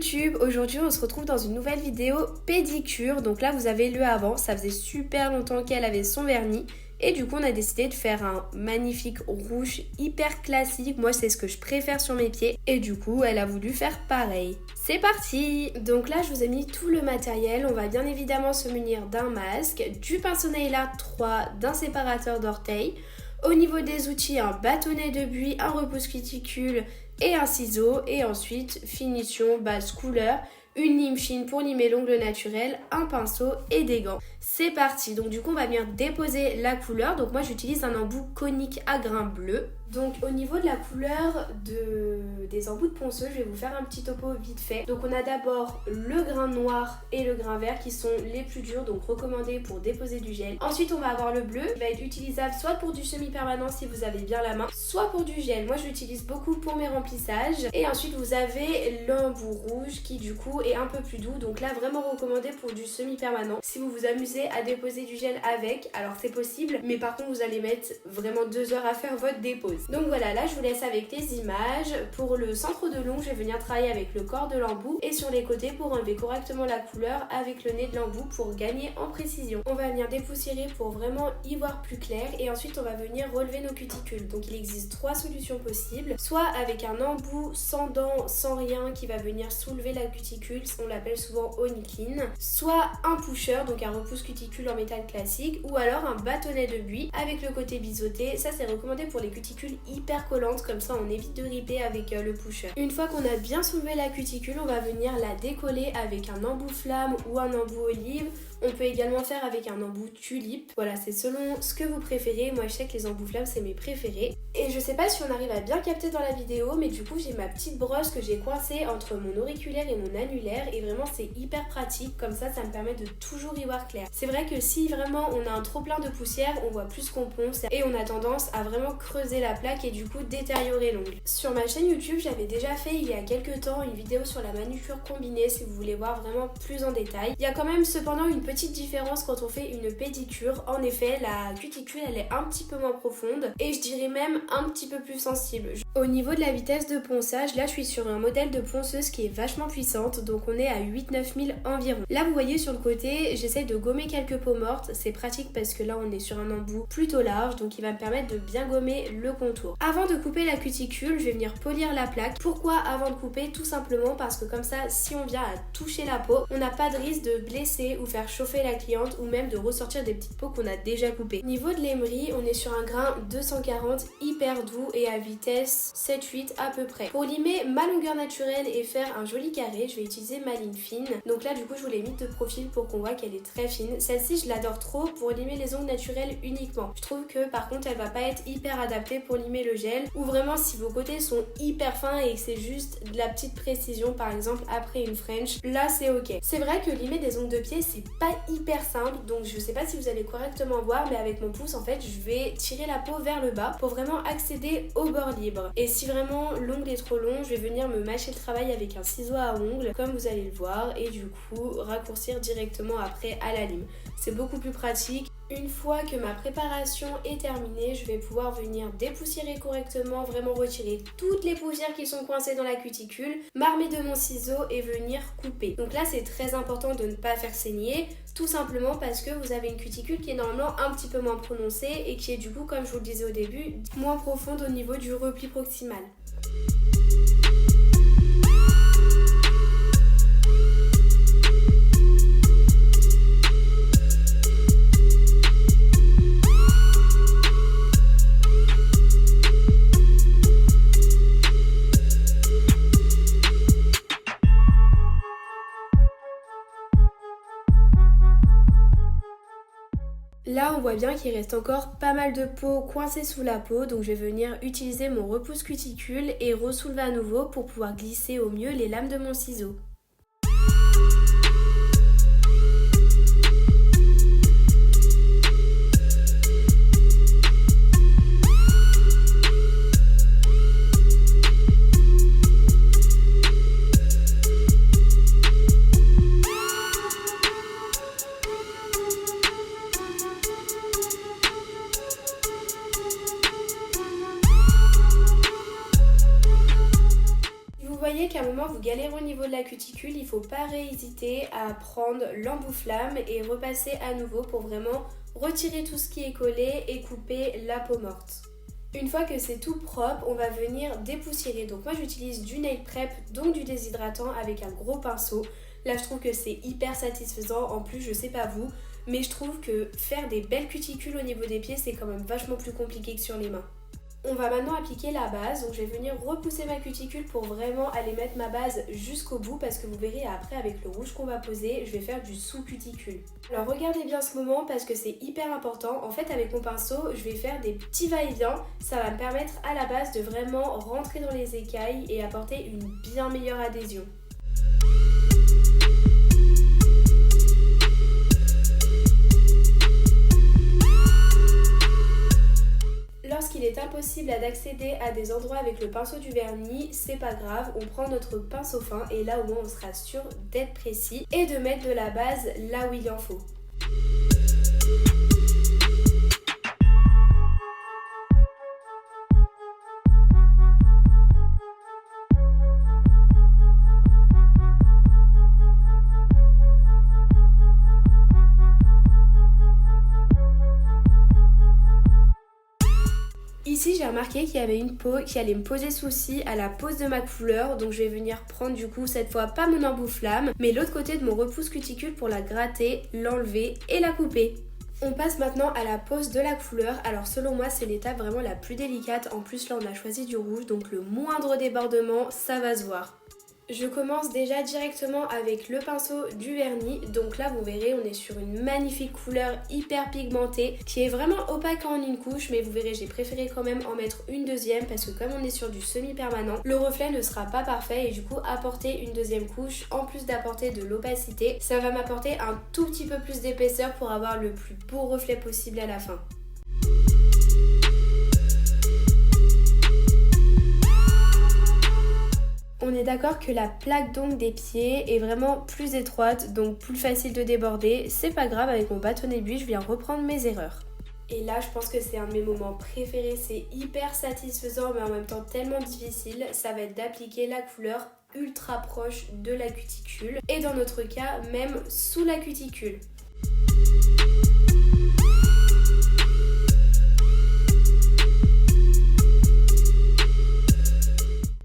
YouTube, aujourd'hui on se retrouve dans une nouvelle vidéo pédicure. Donc là vous avez le avant, ça faisait super longtemps qu'elle avait son vernis. Et du coup on a décidé de faire un magnifique rouge hyper classique. Moi c'est ce que je préfère sur mes pieds. Et du coup elle a voulu faire pareil. C'est parti! Donc là je vous ai mis tout le matériel. On va bien évidemment se munir d'un masque, du pinceau nail art 3, d'un séparateur d'orteils. Au niveau des outils, un bâtonnet de buis, un repousse cuticule et un ciseau. Et ensuite, finition, base couleur, une lime fine pour limer l'ongle naturel, un pinceau et des gants. C'est parti! Donc du coup, on va venir déposer la couleur. Donc moi, j'utilise un embout conique à grains bleus. Donc au niveau de la couleur des embouts de ponceuse, je vais vous faire un petit topo vite fait. Donc on a d'abord le grain noir et le grain vert qui sont les plus durs, donc recommandés pour déposer du gel. Ensuite on va avoir le bleu qui va être utilisable soit pour du semi-permanent si vous avez bien la main, soit pour du gel. Moi je l'utilise beaucoup pour mes remplissages. Et ensuite vous avez l'embout rouge qui du coup est un peu plus doux, donc là vraiment recommandé pour du semi-permanent. Si vous vous amusez à déposer du gel avec, alors c'est possible, mais par contre vous allez mettre vraiment 2 heures à faire votre dépose. Donc voilà, là je vous laisse avec les images. Pour le centre de l'ongle, je vais venir travailler avec le corps de l'embout et sur les côtés pour enlever correctement la couleur avec le nez de l'embout pour gagner en précision. On va venir dépoussiérer pour vraiment y voir plus clair et ensuite on va venir relever nos cuticules. Donc il existe 3 solutions possibles, soit avec un embout sans dents, sans rien qui va venir soulever la cuticule, on l'appelle souvent honey clean, soit un pusher, donc un repousse cuticule en métal classique, ou alors un bâtonnet de buis avec le côté biseauté. Ça c'est recommandé pour les cuticules hyper collante, comme ça on évite de ripper avec le pusher. Une fois qu'on a bien soulevé la cuticule, on va venir la décoller avec un embout flamme ou un embout olive. On peut également faire avec un embout tulipe. Voilà, c'est selon ce que vous préférez. Moi je sais que les embouts flammes c'est mes préférés. Et je sais pas si on arrive à bien capter dans la vidéo, mais du coup j'ai ma petite brosse que j'ai coincée entre mon auriculaire et mon annulaire. Et vraiment c'est hyper pratique, comme ça me permet de toujours y voir clair. C'est vrai que si vraiment on a un trop plein de poussière, on voit plus qu'on ponce et on a tendance à vraiment creuser la plaque et du coup détériorer l'ongle. Sur ma chaîne YouTube, j'avais déjà fait il y a quelques temps une vidéo sur la manucure combinée si vous voulez voir vraiment plus en détail. Il y a quand même cependant une petite différence quand on fait une pédicure. En effet, la cuticule elle est un petit peu moins profonde et je dirais même un petit peu plus sensible. Au niveau de la vitesse de ponçage, là je suis sur un modèle de ponceuse qui est vachement puissante, donc on est à 8-9 000 environ. Là vous voyez sur le côté, j'essaie de gommer quelques peaux mortes, c'est pratique parce que là on est sur un embout plutôt large, donc il va me permettre de bien gommer le contour. Avant de couper la cuticule, je vais venir polir la plaque. Pourquoi avant de couper? Tout simplement parce que comme ça, si on vient à toucher la peau, on n'a pas de risque de blesser ou faire chauffer la cliente ou même de ressortir des petites peaux qu'on a déjà coupées. Niveau de l'émery, on est sur un grain 240 hyper doux et à vitesse 7-8 à peu près. Pour limer ma longueur naturelle et faire un joli carré, je vais utiliser ma ligne fine. Donc là du coup je vous l'ai mis de profil pour qu'on voit qu'elle est très fine. Celle-ci je l'adore trop pour limer les ongles naturels uniquement. Je trouve que par contre elle va pas être hyper adaptée pour limer le gel, ou vraiment si vos côtés sont hyper fins et que c'est juste de la petite précision, par exemple après une French, là c'est ok. C'est vrai que limer des ongles de pied c'est pas hyper simple, donc je sais pas si vous allez correctement voir, mais avec mon pouce en fait je vais tirer la peau vers le bas pour vraiment accéder au bord libre. Et si vraiment l'ongle est trop long, je vais venir me mâcher le travail avec un ciseau à ongles comme vous allez le voir et du coup raccourcir directement après à la lime. C'est beaucoup plus pratique. Une fois que ma préparation est terminée, je vais pouvoir venir dépoussiérer correctement, vraiment retirer toutes les poussières qui sont coincées dans la cuticule, m'armer de mon ciseau et venir couper. Donc là c'est très important de ne pas faire saigner, tout simplement parce que vous avez une cuticule qui est normalement un petit peu moins prononcée et qui est du coup, comme je vous le disais au début, moins profonde au niveau du repli proximal. Là on voit bien qu'il reste encore pas mal de peau coincée sous la peau, donc je vais venir utiliser mon repousse cuticule et ressoulever à nouveau pour pouvoir glisser au mieux les lames de mon ciseau. voyez qu'à un moment vous galérez au niveau de la cuticule, il ne faut pas hésiter à prendre l'embout-flamme et repasser à nouveau pour vraiment retirer tout ce qui est collé et couper la peau morte. Une fois que c'est tout propre, on va venir dépoussiérer. Donc moi j'utilise du nail prep, donc du déshydratant avec un gros pinceau. Là je trouve que c'est hyper satisfaisant. En plus je sais pas vous, mais je trouve que faire des belles cuticules au niveau des pieds c'est quand même vachement plus compliqué que sur les mains. On va maintenant appliquer la base, donc je vais venir repousser ma cuticule pour vraiment aller mettre ma base jusqu'au bout parce que vous verrez après avec le rouge qu'on va poser, je vais faire du sous-cuticule. Alors regardez bien ce moment parce que c'est hyper important. En fait avec mon pinceau, je vais faire des petits va-et-vient. Ça va me permettre à la base de vraiment rentrer dans les écailles et apporter une bien meilleure adhésion. Lorsqu'il est impossible d'accéder à des endroits avec le pinceau du vernis, c'est pas grave, on prend notre pinceau fin et là au moins on sera sûr d'être précis et de mettre de la base là où il en faut. Ici j'ai remarqué qu'il y avait une peau qui allait me poser souci à la pose de ma couleur, donc je vais venir prendre du coup cette fois pas mon embout-flamme mais l'autre côté de mon repousse cuticule pour la gratter, l'enlever et la couper. On passe maintenant à la pose de la couleur. Alors selon moi c'est l'étape vraiment la plus délicate, en plus là on a choisi du rouge donc le moindre débordement ça va se voir. Je commence déjà directement avec le pinceau du vernis, donc là vous verrez on est sur une magnifique couleur hyper pigmentée qui est vraiment opaque en une couche, mais vous verrez j'ai préféré quand même en mettre une deuxième parce que comme on est sur du semi-permanent, le reflet ne sera pas parfait et du coup apporter une deuxième couche en plus d'apporter de l'opacité, ça va m'apporter un tout petit peu plus d'épaisseur pour avoir le plus beau reflet possible à la fin. On est d'accord que la plaque donc des pieds est vraiment plus étroite, donc plus facile de déborder. C'est pas grave, avec mon bâtonnet de buis, je viens reprendre mes erreurs. Et là, je pense que c'est un de mes moments préférés. C'est hyper satisfaisant, mais en même temps tellement difficile. Ça va être d'appliquer la couleur ultra proche de la cuticule. Et dans notre cas, même sous la cuticule.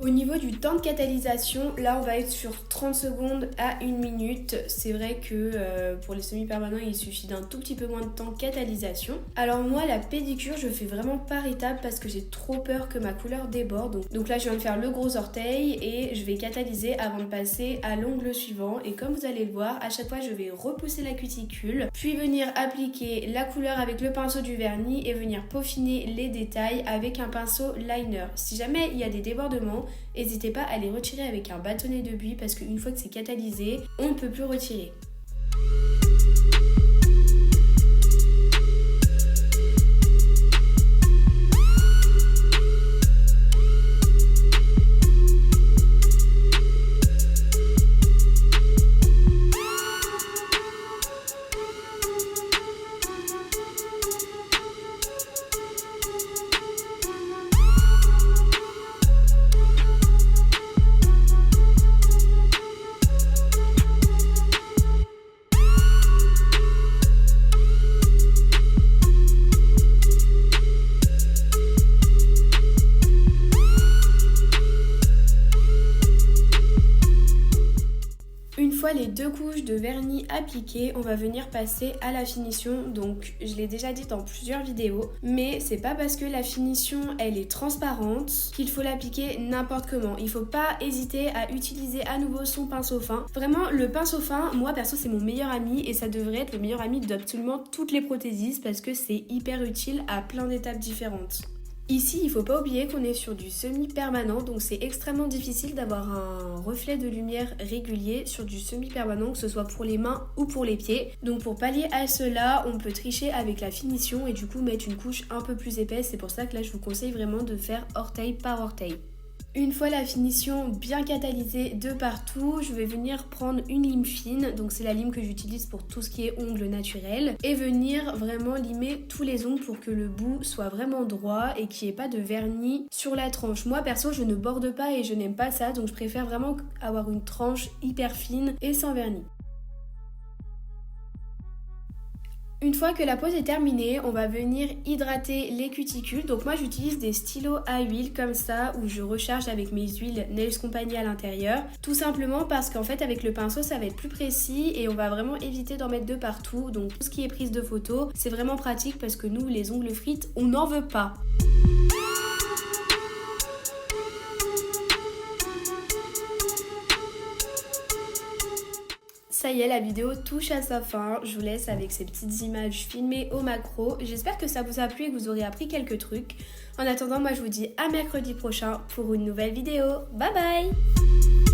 Au niveau du temps de catalysation, là on va être sur 30 secondes à 1 minute. C'est vrai que pour les semi-permanents, il suffit d'un tout petit peu moins de temps de catalysation. Alors moi, la pédicure, je fais vraiment par étapes parce que j'ai trop peur que ma couleur déborde. Donc là, je viens de faire le gros orteil et je vais catalyser avant de passer à l'ongle suivant. Et comme vous allez le voir, à chaque fois, je vais repousser la cuticule, puis venir appliquer la couleur avec le pinceau du vernis et venir peaufiner les détails avec un pinceau liner. Si jamais il y a des débordements, n'hésitez pas à les retirer avec un bâtonnet de buis parce qu'une fois que c'est catalysé, on ne peut plus retirer. Les deux couches de vernis appliquées, on va venir passer à la finition. Donc je l'ai déjà dit dans plusieurs vidéos, mais c'est pas parce que la finition elle est transparente qu'il faut l'appliquer n'importe comment. Il faut pas hésiter à utiliser à nouveau son pinceau fin. Vraiment le pinceau fin, moi perso c'est mon meilleur ami et ça devrait être le meilleur ami d'absolument toutes les prothésistes parce que c'est hyper utile à plein d'étapes différentes. Ici, il ne faut pas oublier qu'on est sur du semi-permanent, donc c'est extrêmement difficile d'avoir un reflet de lumière régulier sur du semi-permanent, que ce soit pour les mains ou pour les pieds. Donc pour pallier à cela, on peut tricher avec la finition et du coup mettre une couche un peu plus épaisse. C'est pour ça que là, je vous conseille vraiment de faire orteil par orteil. Une fois la finition bien catalysée de partout, je vais venir prendre une lime fine, donc c'est la lime que j'utilise pour tout ce qui est ongles naturels, et venir vraiment limer tous les ongles pour que le bout soit vraiment droit et qu'il n'y ait pas de vernis sur la tranche. Moi perso je ne borde pas et je n'aime pas ça, donc je préfère vraiment avoir une tranche hyper fine et sans vernis. Une fois que la pose est terminée, on va venir hydrater les cuticules. Donc moi j'utilise des stylos à huile comme ça où je recharge avec mes huiles Nails Company à l'intérieur. Tout simplement parce qu'en fait avec le pinceau ça va être plus précis et on va vraiment éviter d'en mettre de partout. Donc tout ce qui est prise de photo, c'est vraiment pratique parce que nous les ongles frites, on n'en veut pas. Ça y est, la vidéo touche à sa fin. Je vous laisse avec ces petites images filmées au macro. J'espère que ça vous a plu et que vous aurez appris quelques trucs. En attendant, moi je vous dis à mercredi prochain pour une nouvelle vidéo. Bye bye!